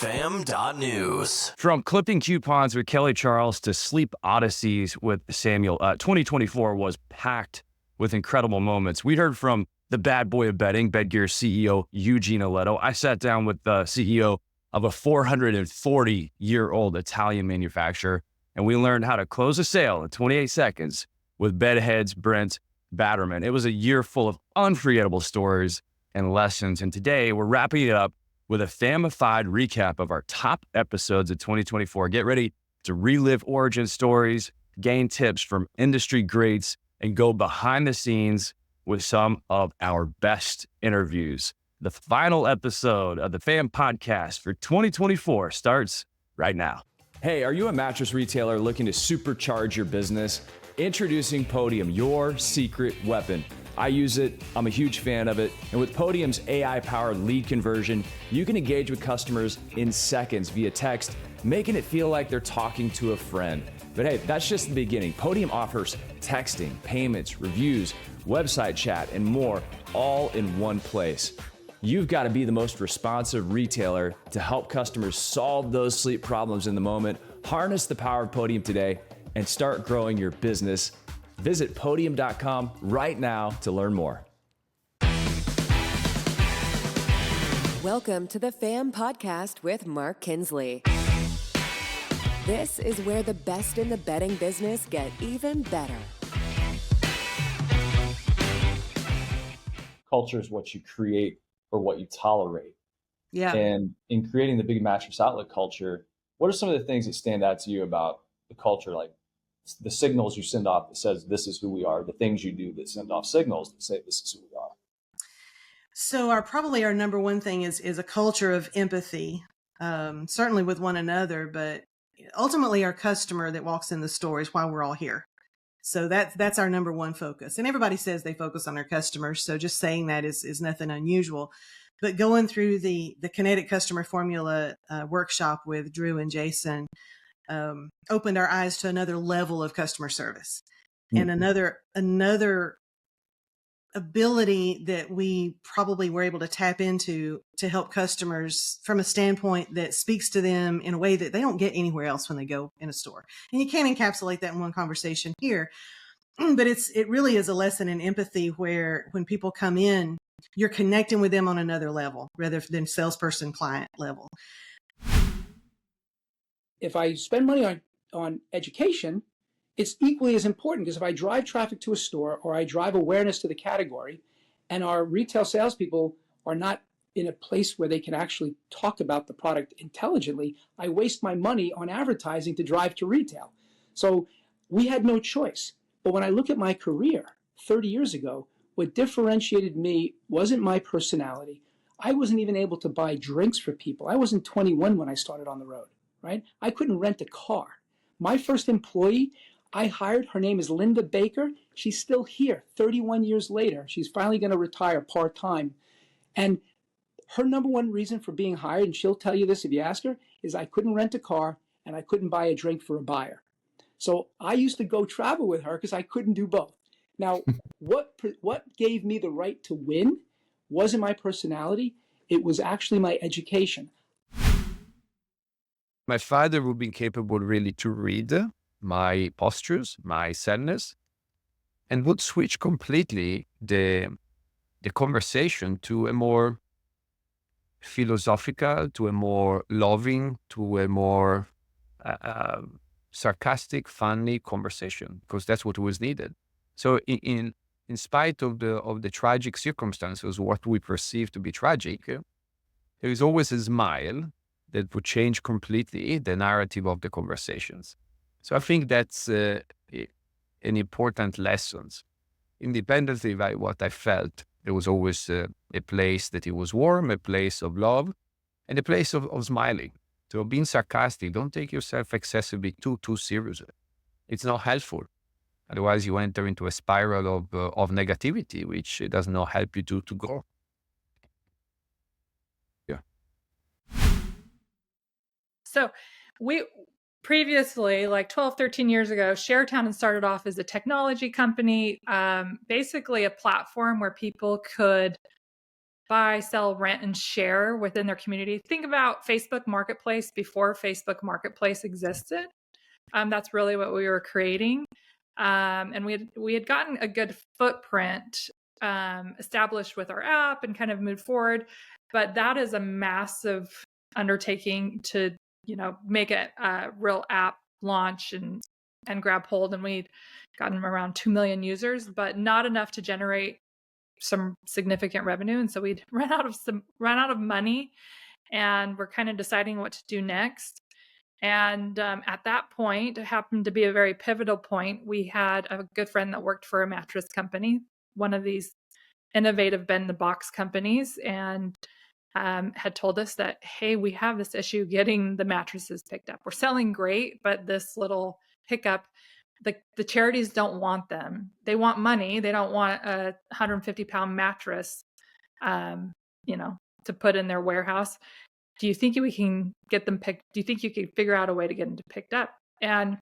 fam.news. From clipping coupons with Kelly Charles to Sleep Odysseys with Samuel, 2024 was packed with incredible moments. We heard from the bad boy of betting, Bedgear CEO Eugene Alletto. I sat down with the CEO of a 440-year-old Italian manufacturer, and we learned how to close a sale in 28 seconds with bedheads Brent, Batterman. It was a year full of unforgettable stories and lessons, and today we're wrapping it up with a FAMified recap of our top episodes of 2024. Get ready to relive origin stories, gain tips from industry greats, and go behind the scenes with some of our best interviews. The final episode of the FAM podcast for 2024 starts right now. Hey, are you a mattress retailer looking to supercharge your business? Introducing Podium, your secret weapon. I use it, I'm a huge fan of it, and with Podium's AI-powered lead conversion, you can engage with customers in seconds via text, making it feel like they're talking to a friend. But hey, that's just the beginning. Podium offers texting, payments, reviews, website chat, and more, all in one place. You've got to be the most responsive retailer to help customers solve those sleep problems in the moment. Harness the power of Podium today and start growing your business. Visit podium.com right now to learn more. Welcome to the FAM podcast with Mark Kinsley. This is where the best in the betting business get even better. Culture is what you create or what you tolerate. Yeah. And in creating the big mattress outlet culture, what are some of the things that stand out to you about the culture? Like the signals you send off that says this is who we are, the things you do that send off signals that say this is who we are. So our number one thing is a culture of empathy, certainly with one another, but ultimately our customer that walks in the store is why we're all here. So that's our number one focus. And everybody says they focus on their customers. So just saying that is nothing unusual. But going through the Kinetic Customer Formula workshop with Drew and Jason opened our eyes to another level of customer service and another ability that we probably were able to tap into to help customers from a standpoint that speaks to them in a way that they don't get anywhere else when they go in a store. And you can't encapsulate that in one conversation here, but it really is a lesson in empathy where when people come in, you're connecting with them on another level rather than salesperson client level. If I spend money on education, it's equally as important, because if I drive traffic to a store or I drive awareness to the category and our retail salespeople are not in a place where they can actually talk about the product intelligently, I waste my money on advertising to drive to retail. So we had no choice. But when I look at my career 30 years ago, what differentiated me wasn't my personality. I wasn't even able to buy drinks for people. I wasn't 21 when I started on the road, right? I couldn't rent a car. My first employee I hired, her name is Linda Baker. She's still here 31 years later. She's finally going to retire part-time. And her number one reason for being hired, and she'll tell you this if you ask her, is I couldn't rent a car and I couldn't buy a drink for a buyer. So I used to go travel with her because I couldn't do both. Now, what gave me the right to win wasn't my personality. It was actually my education. My father would be capable really to read my postures, my sadness, and would switch completely the conversation to a more philosophical, to a more loving, to a more sarcastic, funny conversation, because that's what was needed. So in spite of the tragic circumstances, what we perceive to be tragic, there is always a smile that would change completely the narrative of the conversations. So I think that's an important lesson. Independently by what I felt, there was always a place that it was warm, a place of love, and a place of smiling. So being sarcastic, don't take yourself excessively too seriously. It's not helpful. Otherwise, you enter into a spiral of negativity, which does not help you to grow. Yeah. So we previously, like 12, 13 years ago, ShareTown had started off as a technology company, basically a platform where people could buy, sell, rent, and share within their community. Think about Facebook Marketplace before Facebook Marketplace existed. That's really what we were creating. And we had gotten a good footprint established with our app and kind of moved forward. But that is a massive undertaking to, make it a real app launch and grab hold. And we'd gotten around 2 million users, but not enough to generate some significant revenue. And so we'd run out of money, and we're kind of deciding what to do next. And at that point, it happened to be a very pivotal point. We had a good friend that worked for a mattress company, one of these innovative bed-in-the-box companies, and had told us that, hey, we have this issue getting the mattresses picked up. We're selling great, but this little hiccup, the charities don't want them. They want money. They don't want a 150-pound mattress, to put in their warehouse. Do you think we can get them picked? Do you think you could figure out a way to get them picked up? And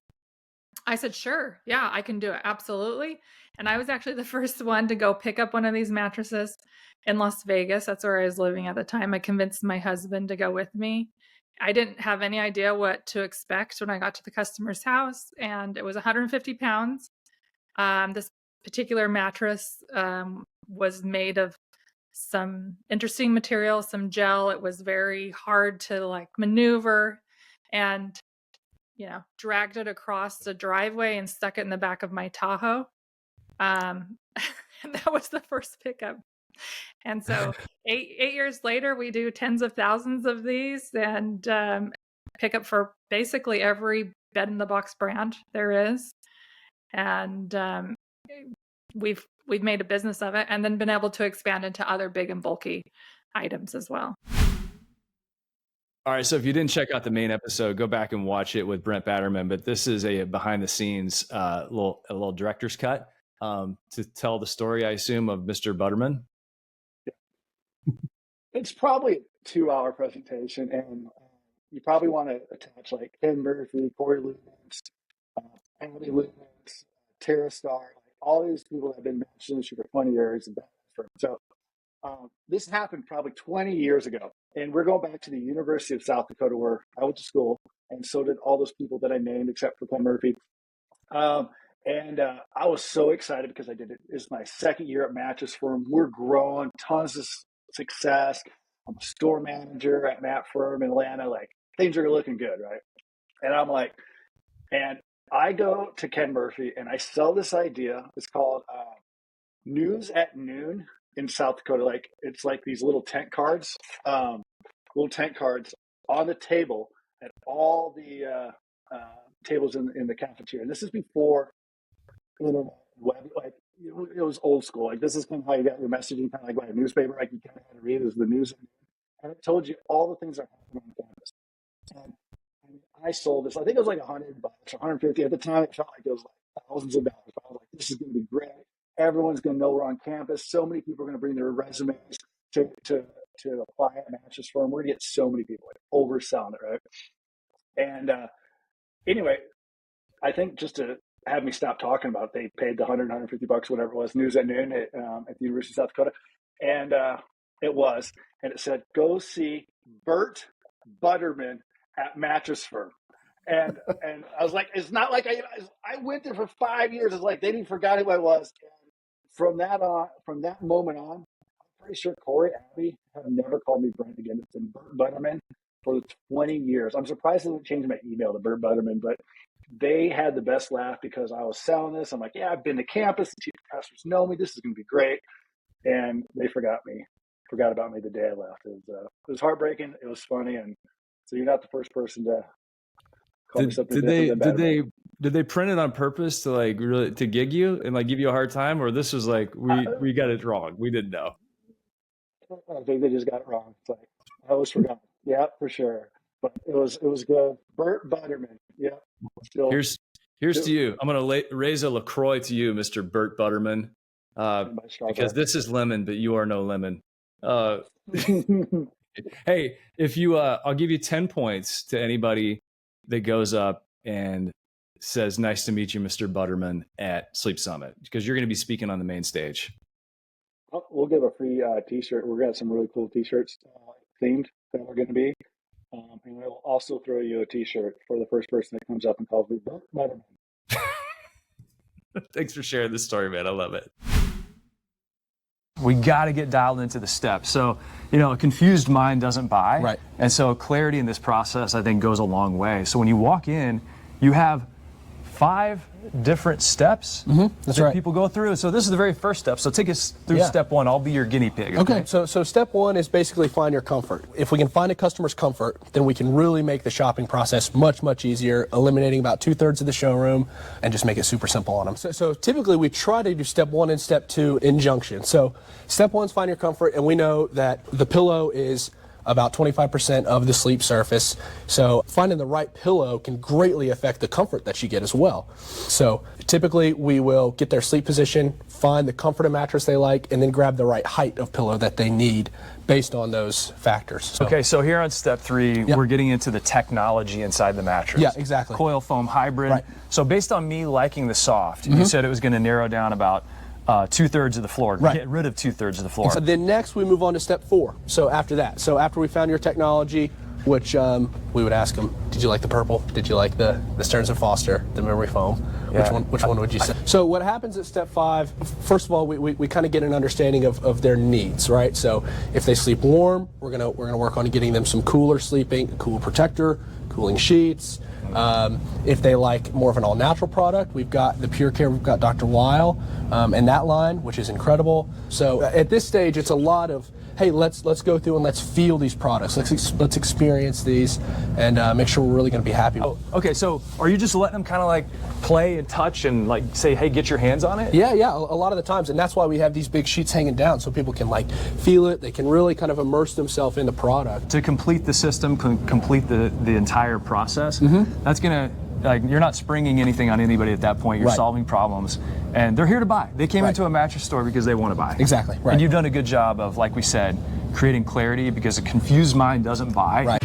I said, sure. Yeah, I can do it. Absolutely. And I was actually the first one to go pick up one of these mattresses in Las Vegas. That's where I was living at the time. I convinced my husband to go with me. I didn't have any idea what to expect when I got to the customer's house, and it was 150 pounds. This particular mattress was made of some interesting material, some gel. It was very hard to maneuver, and dragged it across the driveway and stuck it in the back of my Tahoe. And that was the first pickup. And so 8 years later, we do tens of thousands of these, and pick up for basically every bed-in-the-box brand there is. And we've made a business of it, and then been able to expand into other big and bulky items as well. All right. So if you didn't check out the main episode, go back and watch it with Brent Batterman. But this is a behind the scenes a little director's cut to tell the story, I assume, of Mr. Butterman. It's probably a 2-hour presentation, and you probably want to attach Ken Murphy, Corey Lutens, Andy Lutens, Tara Starr, all these people that have been matched industry for 20 years. So this happened probably 20 years ago, and we're going back to the University of South Dakota where I went to school, and so did all those people that I named except for Ken Murphy. And I was so excited because I did it. It's my second year at Mattress Firm. We're growing, tons of success. I'm a store manager at Matt Firm in Atlanta. Things are looking good, right? And I'm and I go to Ken Murphy and I sell this idea. It's called News at Noon in South Dakota. It's these little tent cards on the table at all the tables in the cafeteria. And this is before internet, web, it was old school. This is kind of how you got your messaging, kind of like a newspaper. You kind of had to read it as the news, and it told you all the things that are happening on campus. And I sold this. I think it was $100 or $150 at the time. It felt like it was thousands of dollars. I was like, this is going to be great. Everyone's going to know we're on campus. So many people are going to bring their resumes to apply at Mattress Firm. We're going to get so many people overselling it, right? And anyway, I think just to have me stop talking about it, they paid the $100, $150, whatever it was, News at Noon at the University of South Dakota. And it said, go see Bert Butterman at Mattress Firm. And I was like, it's not like I went there for 5 years. It's like they didn't forget who I was. And from that moment on, I'm pretty sure Corey, Abby have never called me Brent again. It's been Bert Butterman for 20 years. I'm surprised they didn't change my email to Bert Butterman, but they had the best laugh because I was selling this. I'm like, yeah, I've been to campus. The chief professors know me. This is going to be great. And they forgot about me the day I left. It was heartbreaking. It was funny. And so you're not the first person to call me something different than that. Did they print it on purpose to really to gig you and give you a hard time, or this was we got it wrong? We didn't know. I think they just got it wrong. It's I always forgot. Yeah, for sure. But it was good. Bert Butterman. Yeah. Here's to you. I'm going to raise a LaCroix to you, Mr. Bert Butterman, because this is lemon, but you are no lemon. Hey, if you, I'll give you 10 points to anybody that goes up and says, "Nice to meet you, Mr. Butterman," at Sleep Summit, because you're going to be speaking on the main stage. we'll give a free T-shirt. We're gonna have some really cool T-shirts themed that are going to be, and we'll also throw you a T-shirt for the first person that comes up and calls me Batterman. Thanks for sharing this story, man. I love it. We got to get dialed into the steps. So, a confused mind doesn't buy. Right. And so clarity in this process, I think, goes a long way. So when you walk in, you have 5 different steps That's that right. people go through. So this is the very first step. So take us through step 1. I'll be your guinea pig. Okay, so step 1 is basically find your comfort. If we can find a customer's comfort, then we can really make the shopping process much, much easier, eliminating about 2/3 of the showroom and just make it super simple on them. So typically we try to do step 1 and step 2 in junction. So step 1 is find your comfort, and we know that the pillow is about 25% of the sleep surface. So finding the right pillow can greatly affect the comfort that you get as well. So typically we will get their sleep position, find the comfort of mattress they like, and then grab the right height of pillow that they need based on those factors. So, Okay, so here on step 3, Yep. we're getting into the technology inside the mattress. Yeah, exactly. Coil foam hybrid. Right. So based on me liking the soft, you said it was going to narrow down about 2/3 of the floor. Right. Get rid of 2/3 of the floor. So then next we move on to step 4. So after that, after we found your technology, which we would ask them, did you like the purple? Did you like the Stearns & Foster, the memory foam? Yeah. Which one would you say? So what happens at step 5, first of all, we kind of get an understanding of their needs, right? So if they sleep warm, we're gonna work on getting them some cooler sleeping, a cool protector, cooling sheets. If they like more of an all-natural product, we've got the Pure Care, we've got Dr. Weil, and that line, which is incredible. So at this stage, it's a lot of, hey, let's go through and let's feel these products. Let's experience these and make sure we're really going to be happy. Oh, okay, so are you just letting them kind of like play and touch and like say, hey, get your hands on it? Yeah, a lot of the times, and that's why we have these big sheets hanging down so people can like feel it. They can really kind of immerse themselves in the product. To complete the system, complete the entire process, that's gonna, like, you're not springing anything on anybody at that point. You're Right. solving problems, and they're here to buy. They came Right. into a mattress store because they want to buy. Exactly, right. And you've done a good job of, like we said, creating clarity, because a confused mind doesn't buy. Right.